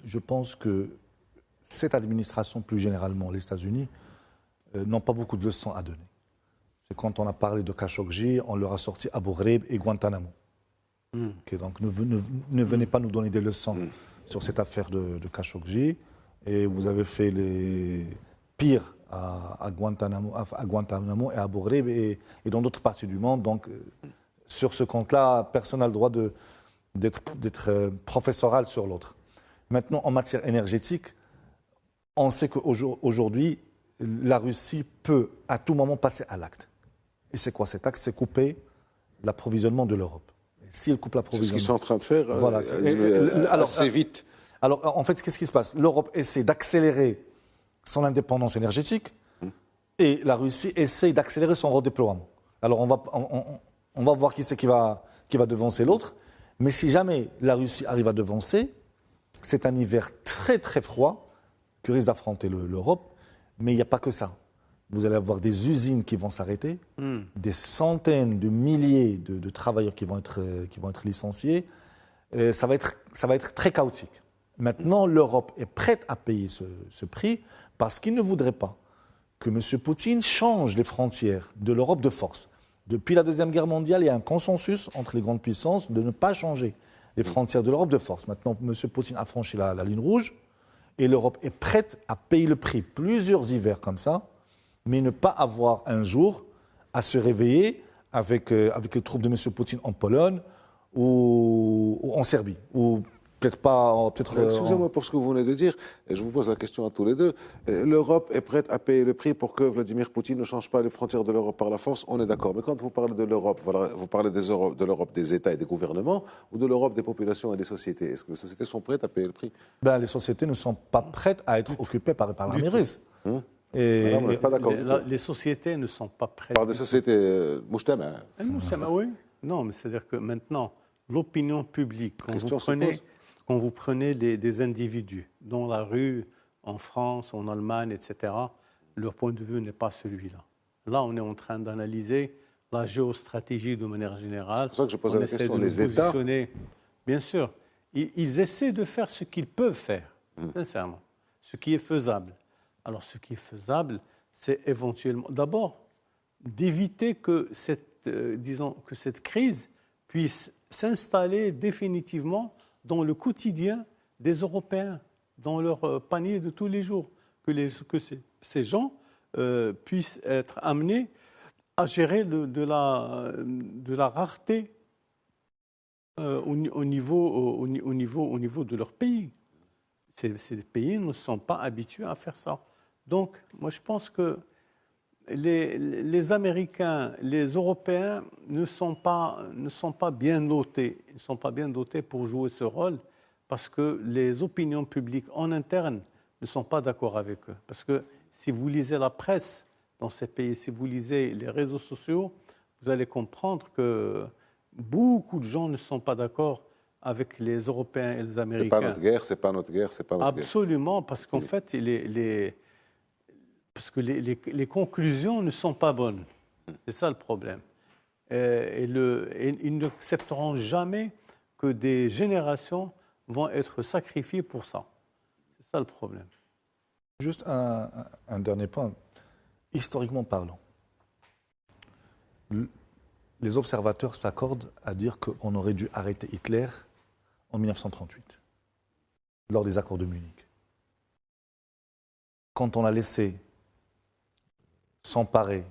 je pense que cette administration, plus généralement les États-Unis, n'ont pas beaucoup de leçons à donner. C'est quand on a parlé de Khashoggi, on leur a sorti Abu Ghraib et Guantanamo. Okay, donc ne venez pas nous donner des leçons sur cette affaire de Khashoggi. Et vous avez fait les pires à Guantanamo et à Abu Ghraib et dans d'autres parties du monde. Donc, sur ce compte-là, personne n'a le droit d'être professoral sur l'autre. Maintenant, en matière énergétique, on sait qu'aujourd'hui, la Russie peut à tout moment passer à l'acte. Et c'est quoi cet acte? C'est couper l'approvisionnement de l'Europe. S'ils coupent l'approvisionnement... C'est ce qu'ils sont en train de faire voilà, assez vite. Alors, en fait, qu'est-ce qui se passe? L'Europe essaie d'accélérer son indépendance énergétique et la Russie essaie d'accélérer son redéploiement. Alors, on va voir qui c'est qui va devancer l'autre. Mais si jamais la Russie arrive à devancer, c'est un hiver très, très froid que risque d'affronter l'Europe. Mais il n'y a pas que ça. Vous allez avoir des usines qui vont s'arrêter, des centaines de milliers de travailleurs qui vont être licenciés. Ça va être très chaotique. Maintenant, l'Europe est prête à payer ce prix parce qu'il ne voudrait pas que M. Poutine change les frontières de l'Europe de force. Depuis la Deuxième Guerre mondiale, il y a un consensus entre les grandes puissances de ne pas changer les frontières de l'Europe de force. Maintenant, M. Poutine a franchi la ligne rouge et l'Europe est prête à payer le prix plusieurs hivers comme ça, mais ne pas avoir un jour à se réveiller avec les troupes de M. Poutine en Pologne ou en Serbie, ou peut-être pas... Excusez-moi pour ce que vous venez de dire, et je vous pose la question à tous les deux. L'Europe est prête à payer le prix pour que Vladimir Poutine ne change pas les frontières de l'Europe par la force, on est d'accord. Mais quand vous parlez de l'Europe, voilà, vous parlez de l'Europe des États et des gouvernements ou de l'Europe des populations et des sociétés? Est-ce que les sociétés sont prêtes à payer le prix? Les sociétés ne sont pas prêtes à être occupées par l'armée russe. Et on n'est pas d'accord. Les sociétés ne sont pas prêtes. Par des sociétés mujtama. Oui. Non, mais c'est-à-dire que maintenant, l'opinion publique, quand vous prenez des individus dans la rue, en France, en Allemagne, etc., leur point de vue n'est pas celui-là. Là, on est en train d'analyser la géostratégie de manière générale. C'est pour ça que je posais la question. Les États. Bien sûr, ils essaient de faire ce qu'ils peuvent faire, sincèrement, ce qui est faisable. Alors, ce qui est faisable, c'est éventuellement, d'abord, d'éviter que cette crise puisse s'installer définitivement dans le quotidien des Européens, dans leur panier de tous les jours, que ces gens puissent être amenés à gérer de la rareté au niveau de leur pays. Ces pays ne sont pas habitués à faire ça. Donc, moi, je pense que les Américains, les Européens ne sont pas bien dotés. Ils ne sont pas bien dotés pour jouer ce rôle parce que les opinions publiques en interne ne sont pas d'accord avec eux. Parce que si vous lisez la presse dans ces pays, si vous lisez les réseaux sociaux, vous allez comprendre que beaucoup de gens ne sont pas d'accord avec les Européens et les Américains. C'est pas notre guerre. Absolument, parce qu'en fait, les conclusions ne sont pas bonnes. C'est ça le problème. Et ils n'accepteront jamais que des générations vont être sacrifiées pour ça. C'est ça le problème. Juste un dernier point. Historiquement parlant, les observateurs s'accordent à dire qu'on aurait dû arrêter Hitler en 1938, lors des accords de Munich. Quand on a laissé s'emparer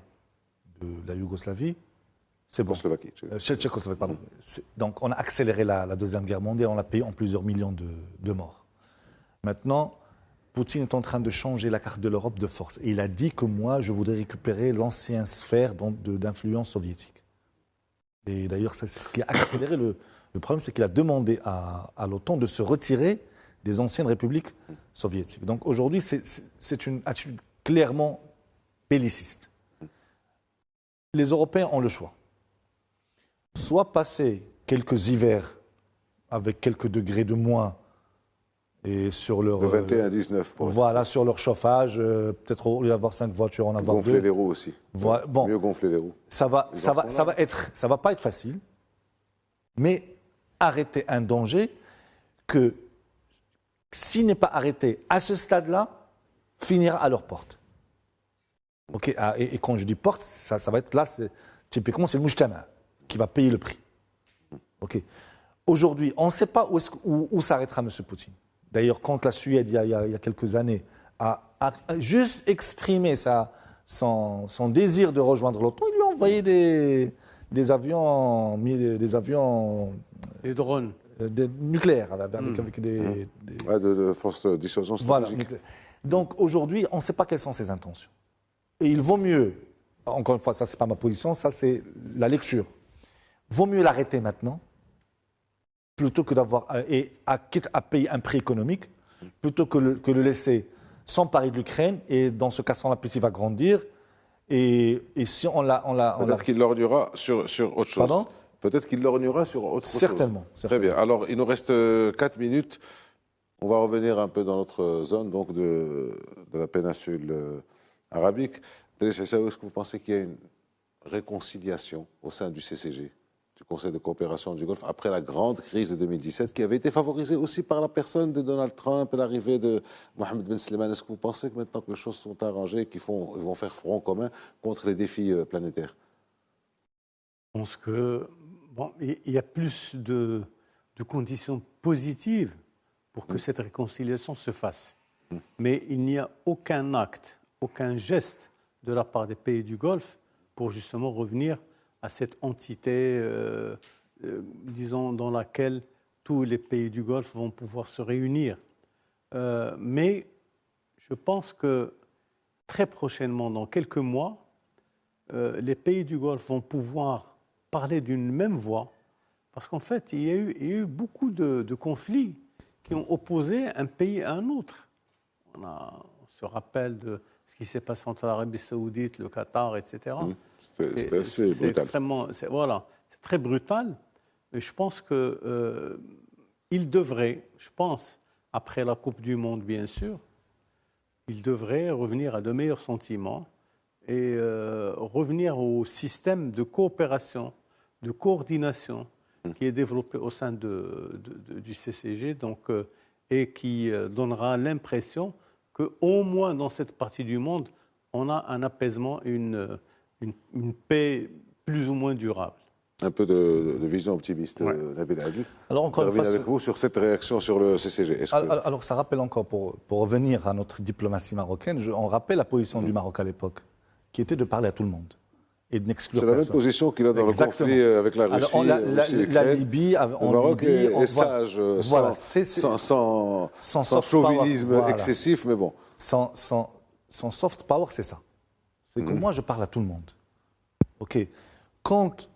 de la Yougoslavie, c'est bon. Tchécoslovaquie, pardon. Donc on a accéléré la Deuxième Guerre mondiale, on l'a payé en plusieurs millions de morts. Maintenant, Poutine est en train de changer la carte de l'Europe de force. Et il a dit que moi, je voudrais récupérer l'ancienne sphère d'influence soviétique. Et d'ailleurs, c'est ce qui a accéléré le problème, c'est qu'il a demandé à l'OTAN de se retirer des anciennes républiques soviétiques. Donc aujourd'hui, c'est une attitude clairement belliciste. Les Européens ont le choix. Soit passer quelques hivers avec quelques degrés de moins et sur leur... De 21 à 19. Voilà, sur leur chauffage, peut-être au lieu d'avoir 5 voitures, en avoir 2. Gonfler les roues aussi. Voilà, bon, mieux gonfler les roues. Ça va pas être facile, mais arrêter un danger que, s'il n'est pas arrêté à ce stade-là, finira à leur porte. Okay, et quand je dis porte, ça va être là, typiquement, c'est le Mujtama qui va payer le prix. Okay. Aujourd'hui, on ne sait pas où s'arrêtera M. Poutine. D'ailleurs, quand la Suède, il y a quelques années, a juste exprimé son désir de rejoindre l'OTAN, ils lui ont envoyé des avions, des drones nucléaires, avec des de force de dissuasion stratégique. Voilà. Donc aujourd'hui, on ne sait pas quelles sont ses intentions. Et il vaut mieux, encore une fois, ça c'est pas ma position, ça c'est la lecture. Vaut mieux l'arrêter maintenant, plutôt que d'avoir quitte à payer un prix économique, plutôt que le laisser s'emparer de l'Ukraine, et dans ce cas, son appétit va grandir. Et si on l'a... Peut-être qu'il lorgnera sur autre chose. Pardon ? Peut-être qu'il lorgnera sur autre chose. Certainement. Très bien. Alors, il nous reste 4 minutes. On va revenir un peu dans notre zone, donc de la péninsule arabique. Est-ce que vous pensez qu'il y a une réconciliation au sein du CCG, du Conseil de coopération du Golfe, après la grande crise de 2017, qui avait été favorisée aussi par la personne de Donald Trump et l'arrivée de Mohammed Ben Salman? Est-ce que vous pensez que maintenant que les choses sont arrangées, qu'ils vont faire front commun contre les défis planétaires? Je pense que il y a plus de conditions positives pour que cette réconciliation se fasse. Mais il n'y a aucun acte, aucun geste de la part des pays du Golfe pour justement revenir à cette entité, disons, dans laquelle tous les pays du Golfe vont pouvoir se réunir. Mais je pense que très prochainement, dans quelques mois, les pays du Golfe vont pouvoir parler d'une même voix, parce qu'en fait, il y a eu beaucoup de conflits qui ont opposé un pays à un autre. On se rappelle de ce qui s'est passé entre l'Arabie Saoudite, le Qatar, etc. C'était assez brutal. C'est très brutal. Mais je pense qu'il devrait, après la Coupe du Monde, bien sûr, il devrait revenir à de meilleurs sentiments et revenir au système de coopération, de coordination qui est développé au sein du CCG, et qui donnera l'impression qu'au moins dans cette partie du monde, on a un apaisement, une paix plus ou moins durable. Un peu de vision optimiste, Nabil Adil. Alors, encore je reviens avec vous sur cette réaction sur le CCG. Alors, ça rappelle encore, pour revenir à notre diplomatie marocaine, on rappelle la position du Maroc à l'époque, qui était de parler à tout le monde et de n'exclure personne. C'est la même position qu'il a dans le conflit avec la Russie. Alors, la Libye, le Maroc est sage, sans chauvinisme excessif, mais bon. Son soft power, c'est ça. C'est que moi, je parle à tout le monde. OK. Quand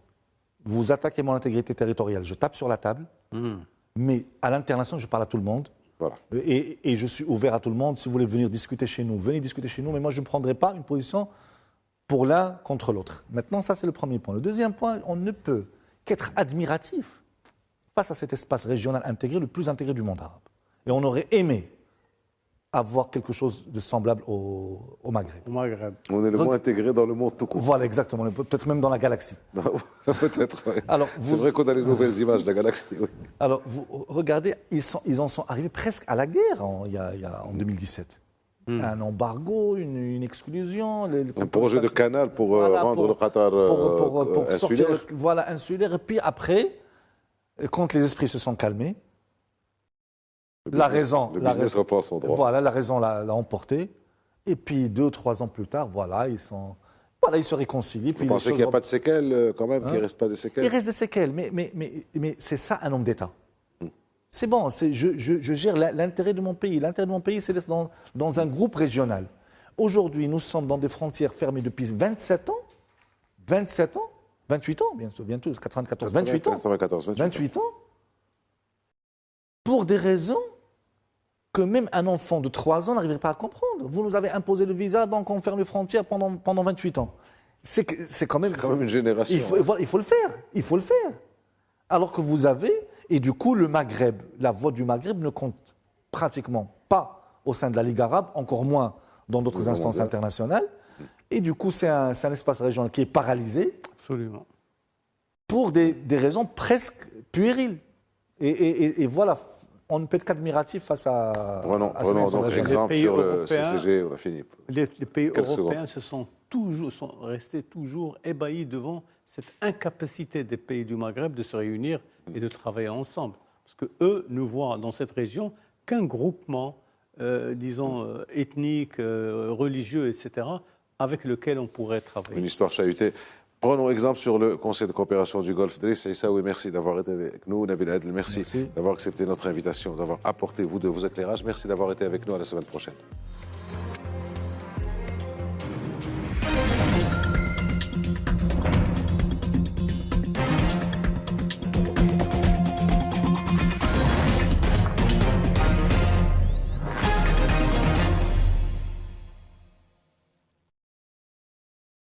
vous attaquez mon intégrité territoriale, je tape sur la table, mais à l'international, je parle à tout le monde. Voilà. Et je suis ouvert à tout le monde. Si vous voulez venir discuter chez nous, venez discuter chez nous, mais moi, je ne prendrai pas une position pour l'un contre l'autre. Maintenant, ça, c'est le premier point. Le deuxième point, on ne peut qu'être admiratif face à cet espace régional intégré, le plus intégré du monde arabe. Et on aurait aimé avoir quelque chose de semblable au Maghreb. On est le moins intégré dans le monde tout court. Voilà, exactement. Peut-être même dans la galaxie. Peut-être, oui. C'est vrai qu'on a les nouvelles images de la galaxie. Oui. Alors, vous regardez, ils en sont arrivés presque à la guerre en 2017. Un embargo, une exclusion. Un projet de canal pour rendre le Qatar pour insulaire. Sortir, insulaire. Et puis après, quand les esprits se sont calmés, la raison reprend son droit. Voilà, la raison l'a emporté. Et puis 2 ou 3 ans plus tard, ils se réconcilient. Vous pensez qu'il n'y a pas de séquelles quand même, qu'il ne reste pas de séquelles? Il reste des séquelles, mais c'est ça un homme d'État. C'est bon, je gère l'intérêt de mon pays. L'intérêt de mon pays, c'est d'être dans un groupe régional. Aujourd'hui, nous sommes dans des frontières fermées depuis 27 ans. 27 ans 28 ans, bientôt 94, 28 ans. 94, 28 ans. Pour des raisons que même un enfant de 3 ans n'arriverait pas à comprendre. Vous nous avez imposé le visa, donc on ferme les frontières pendant 28 ans. C'est quand même une génération. Il faut le faire. Il faut le faire. Alors que vous avez, et du coup, le Maghreb, la voix du Maghreb ne compte pratiquement pas au sein de la Ligue arabe, encore moins dans d'autres instances internationales. Et du coup, c'est un espace régional qui est paralysé. Absolument. Pour des raisons presque puériles. Et voilà, on ne peut être qu'admiratif face à Prenons donc exemple sur le CCG, on a fini. Les pays européens sont restés toujours ébahis devant cette incapacité des pays du Maghreb de se réunir et de travailler ensemble. Parce qu'eux ne voient dans cette région qu'un groupement, ethnique, religieux, etc., avec lequel on pourrait travailler. Une histoire chahutée. Prenons exemple sur le Conseil de coopération du Golfe. Driss Aissaoui, merci d'avoir été avec nous. Nabil Adel, merci d'avoir accepté notre invitation, d'avoir apporté vos éclairages. Merci d'avoir été avec nous. À la semaine prochaine.